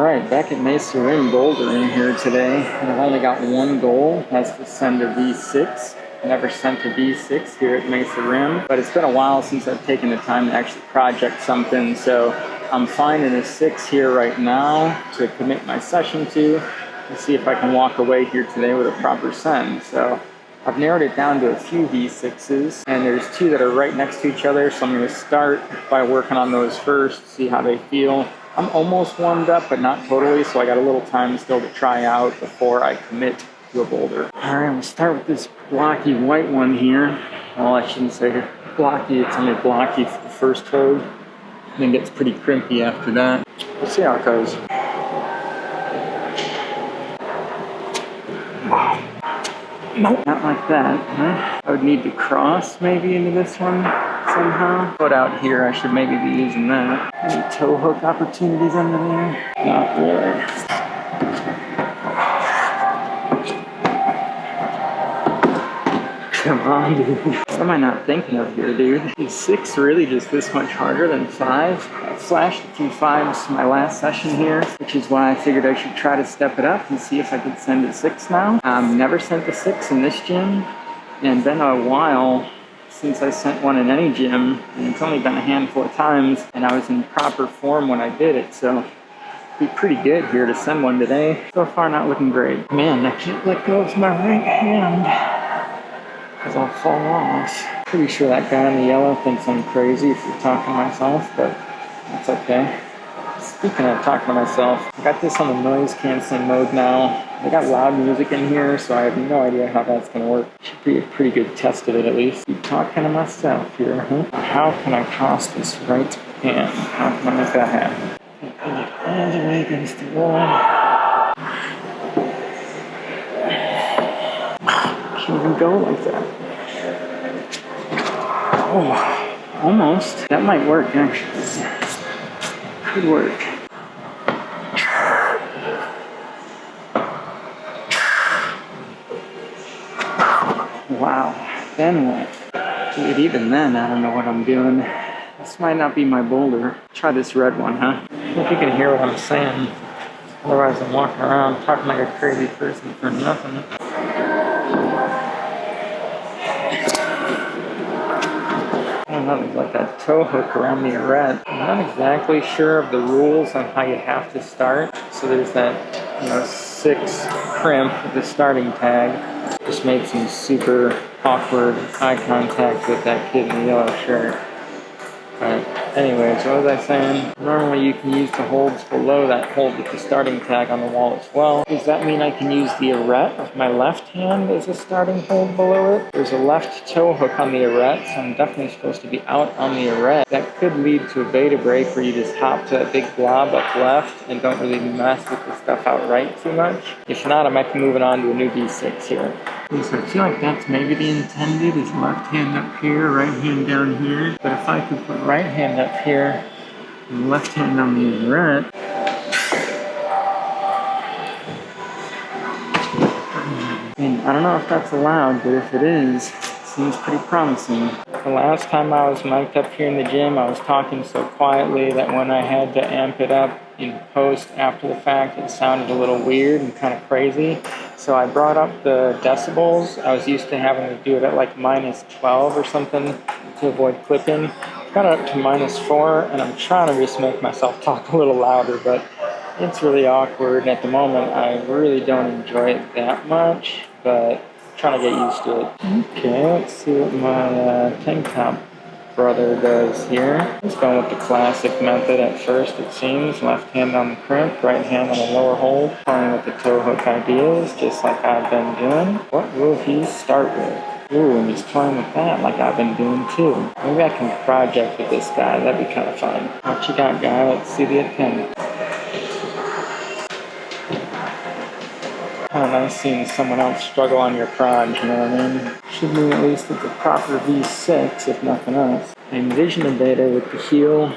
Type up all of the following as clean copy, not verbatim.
Alright, back at Mesa Rim bouldering here today, and I've only got one goal, that's to send a V6. Never sent a V6 here at Mesa Rim, but it's been a while since I've taken the time to actually project something, so I'm finding a 6 here right now to commit my session to see if I can walk away here today with a proper send. So I've narrowed it down to a few V6s, and there's 2 that are right next to each other, so I'm going to start by working on those first, see how they feel. I'm almost warmed up, but not totally, so I got a little time still to try out before I commit to a boulder. Alright, I'm going to start with this blocky white one here. Well, I shouldn't say blocky, it's only blocky for the first hold. And then gets pretty crimpy after that. We'll see how it goes. Nope, not like that. Huh? I would need to cross maybe into this one somehow. But out here, I should maybe be using that. Any toe hook opportunities under there? Not really. Come on, dude. What am I not thinking of here, dude? Is 6 really just this much harder than 5? I flashed a few 5s my last session here, which is why I figured I should try to step it up and see if I could send a 6 now. Never sent a 6 in this gym, and been a while since I sent one in any gym, and it's only been a handful of times, and I was in proper form when I did it, so be pretty good here to send one today. So far, not looking great. Man, I can't let go of my right hand, because I'll fall off. Pretty sure that guy in the yellow thinks I'm crazy for talking to myself, but that's okay. Speaking of talking to myself, I got this on the noise canceling mode now. I got loud music in here, so I have no idea how that's going to work. Should be a pretty good test of it at least. Keep talking to myself here, huh? How can I cross this right hand? How can I make that happen? Put it all the way against the wall. Can't even go like that. Oh, almost. That might work, actually. Could work. Wow. Then what? Dude, even then, I don't know what I'm doing. This might not be my boulder. Try this red one, huh? I hope you can hear what I'm saying. Otherwise, I'm walking around talking like a crazy person for nothing. I don't know, there's like that toe hook around the arete. I'm not exactly sure of the rules on how you have to start. So there's that, 6 crimp with the starting tag. Just made some super awkward eye contact with that kid in the yellow shirt. But anyways, what was I saying? Normally you can use the holds below that hold with the starting tag on the wall as well. Does that mean I can use the arete of my left hand as a starting hold below it? There's a left toe hook on the arete, so I'm definitely supposed to be out on the arete. That could lead to a beta break where you just hop to that big blob up left and don't really mess with the stuff outright too much. If not, I might be moving on to a new V6 here. So I feel like that's maybe the intended, is left hand up here, right hand down here. But if I could put right hand up here and left hand on the arete, I don't know if that's allowed, but if it is, it seems pretty promising. The last time I was mic'd up here in the gym, I was talking so quietly that when I had to amp it up in post after the fact, it sounded a little weird and kind of crazy. So I brought up the decibels. I was used to having to do it at like -12 or something to avoid clipping. Got it up to -4, and I'm trying to just make myself talk a little louder, but it's really awkward. And at the moment, I really don't enjoy it that much, but I'm trying to get used to it. Okay, let's see what my tank top brother does here. He's going with the classic method at first, it seems. Left hand on the crimp, right hand on the lower hold. Playing with the toe hook ideas, just like I've been doing. What will he start with? Ooh, and he's playing with that like I've been doing too. Maybe I can project with this guy. That'd be kind of fun. What you got, guy? Let's see the attempt. Kind of nice seeing someone else struggle on your prod, you know what I mean? Should mean at least it's a proper V6, if nothing else. I envision a beta with the heel,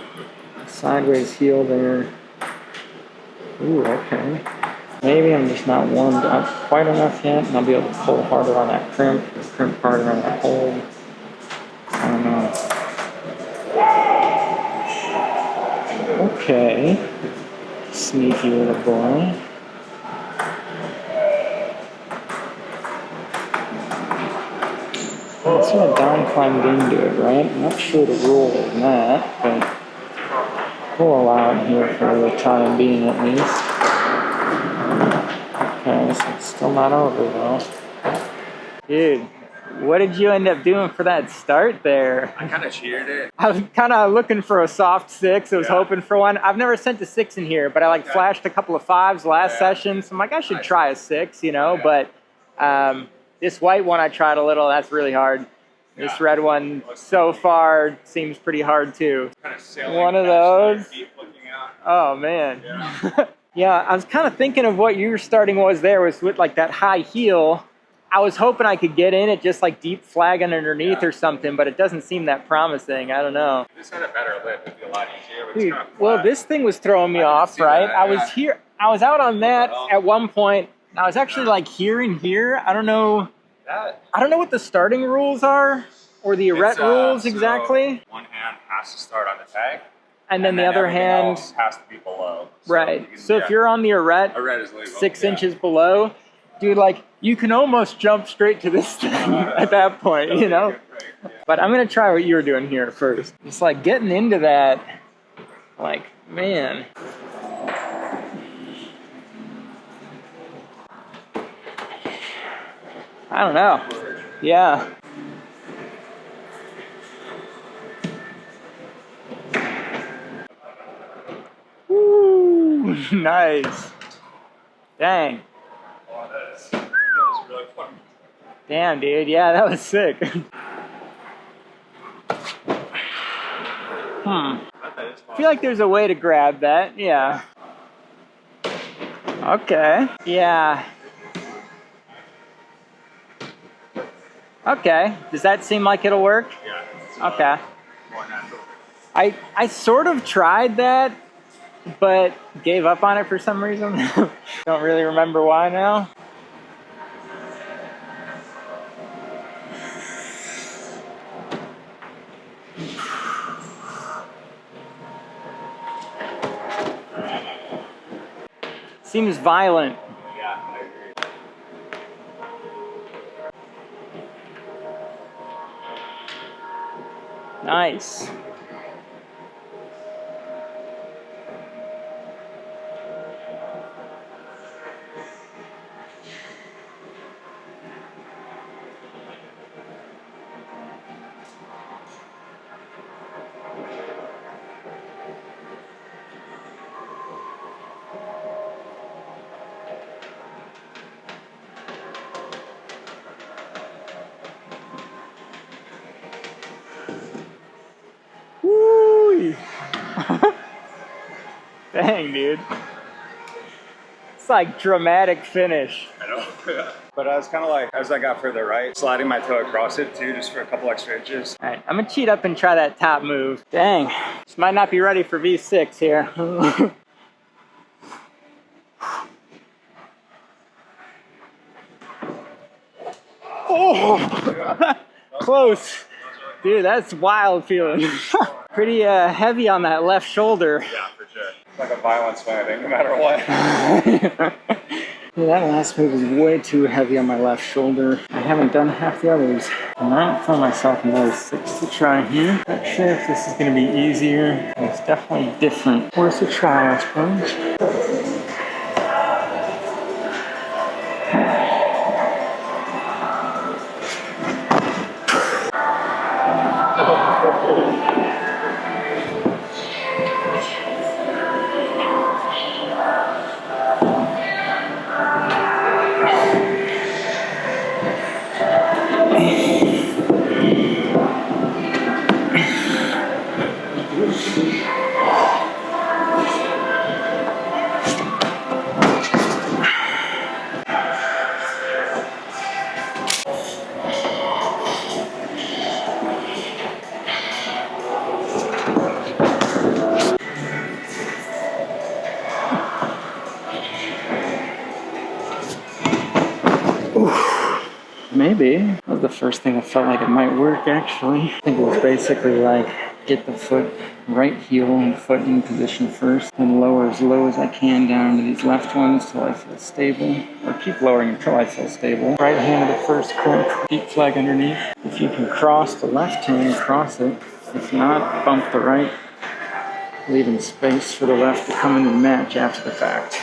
sideways heel there. Ooh, okay. Maybe I'm just not warmed up quite enough yet, and I'll be able to pull harder on that crimp harder on that hold. I don't know. sneaky little boy. I sort of down climbed into it, right? I'm not sure the rule of that, but we'll allow it here for the time being at least. Okay, so it's still not over though. Dude, what did you end up doing for that start there? I kind of cheated it. I was kind of looking for a soft 6. I was hoping for one. I've never sent a 6 in here, but I like flashed a couple of 5s last session. So I'm like, I should try a 6, you know, but this white one I tried a little. That's really hard. This red one so far seems pretty hard too. One of those. Oh man. Yeah, I was kind of thinking of what your starting was there was with like that high heel. I was hoping I could get in it just like deep flagging underneath or something, but it doesn't seem that promising. I don't know. If this had a better lip, it'd be a lot easier. But Dude, it's kind of well, this thing was throwing me off, right? That, I was here. I was out on that at one point. I was actually like here and here. I don't know. I don't know what the starting rules are or the arret rules exactly. One hand has to start on the tag. And then the other hand has to be below. So right. So if you're on the arret, is legal. 6 inches below, dude, like you can almost jump straight to this thing at that point, you know? But I'm going to try what you were doing here first. It's like getting into that, like, man. I don't know. Yeah. Woo! Nice. Dang. That was really fun. Damn, dude. Yeah, that was sick. I feel like there's a way to grab that. Yeah. Okay. Yeah. Okay. Does that seem like it'll work? Yeah. Okay. More natural. I sort of tried that, but gave up on it for some reason. Don't really remember why now. Seems violent. Yeah, I agree. Nice. Woo! Dang, dude. It's like dramatic finish. I know. But I was kind of like, as I got further right, sliding my toe across it too, just for a couple extra inches. All right, I'm gonna cheat up and try that top move. Dang, this might not be ready for V6 here. Oh, close. Dude, that's wild feeling. Pretty heavy on that left shoulder. Yeah, for sure. It's like a violent swing, I think, no matter what. Yeah, that last move is way too heavy on my left shoulder. I haven't done half the others. I might find myself another 6 to try here. Not sure if this is going to be easier. It's definitely different. Worth a try, I suppose. Maybe. That was the first thing that felt like it might work, actually. I think it was basically like, get the foot right heel and foot in position first, then lower as low as I can down to these left ones till I feel stable, or keep lowering until I feel stable. Right hand to the first crimp, deep flag underneath. If you can cross the left hand, cross it. If not, bump the right, leaving space for the left to come in and match after the fact.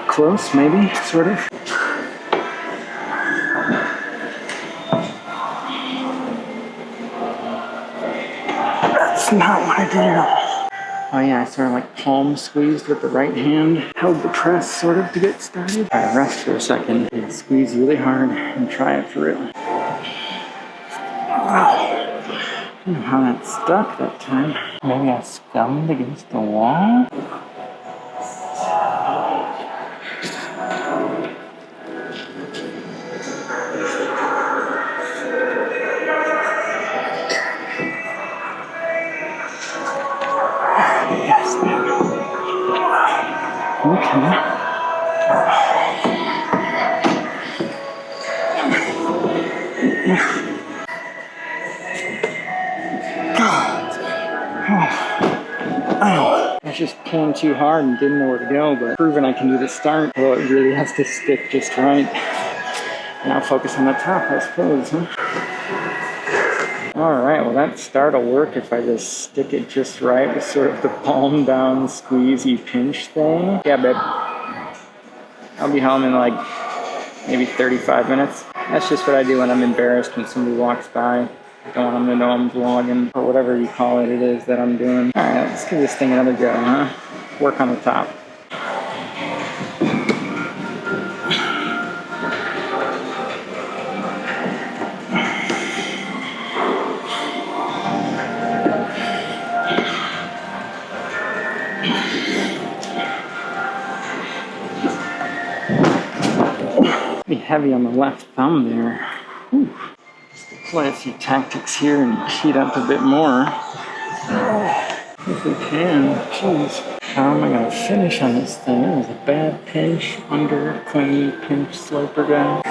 Close, maybe, sort of. That's not what I did at all. Oh yeah, I sort of like palm squeezed with the right hand, held the press sort of to get started. Alright, rest for a second and squeeze really hard and try it for real. Wow. I don't know how that stuck that time. Maybe I scummed against the wall? Okay. I was just pulling too hard and didn't know where to go, but proving I can do the start, although it really has to stick just right. Now focus on the top, I suppose, huh? Alright, well that start will work if I just stick it just right with sort of the palm down squeezy pinch thing. Yeah, babe. I'll be home in like maybe 35 minutes. That's just what I do when I'm embarrassed when somebody walks by. I don't want them to know I'm vlogging, or whatever you call it is that I'm doing. Alright, let's give this thing another go, huh? Work on the top. Be heavy on the left thumb there. Whew. Just apply a few tactics here and heat up a bit more. If we can. Jeez. How am I going to finish on this thing? It was a bad pinch, under, clean, pinch, sloper guy.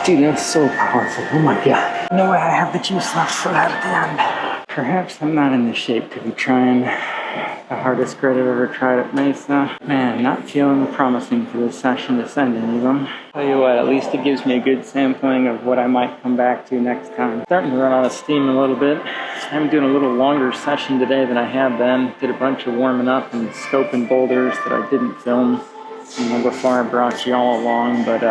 Dude, that's so powerful. Oh my god. No way I have the juice left for that at the end. Perhaps I'm not in the shape to be trying the hardest grit I've ever tried at Mesa. Man, not feeling promising for this session to send any of them. Tell you what, at least it gives me a good sampling of what I might come back to next time. Starting to run out of steam a little bit. I'm doing a little longer session today than I have been. Did a bunch of warming up and scoping boulders that I didn't film, before I brought you all along, but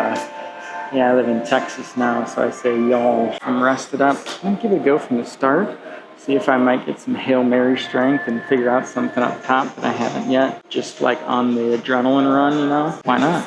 yeah, I live in Texas now, so I say y'all. I'm rested up. I'm gonna give it a go from the start. See if I might get some Hail Mary strength and figure out something up top that I haven't yet. Just like on the adrenaline run, you know? Why not?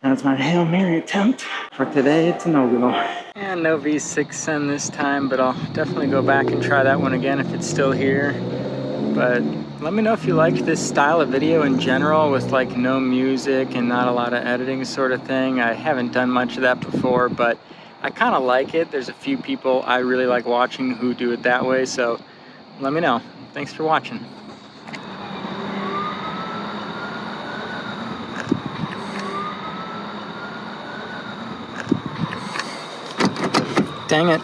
That's my Hail Mary attempt. For today, it's a no-go. And no V6 send this time, but I'll definitely go back and try that one again if it's still here. But let me know if you liked this style of video in general with like no music and not a lot of editing sort of thing. I haven't done much of that before, but I kind of like it. There's a few people I really like watching who do it that way, so let me know. Thanks for watching. Dang it.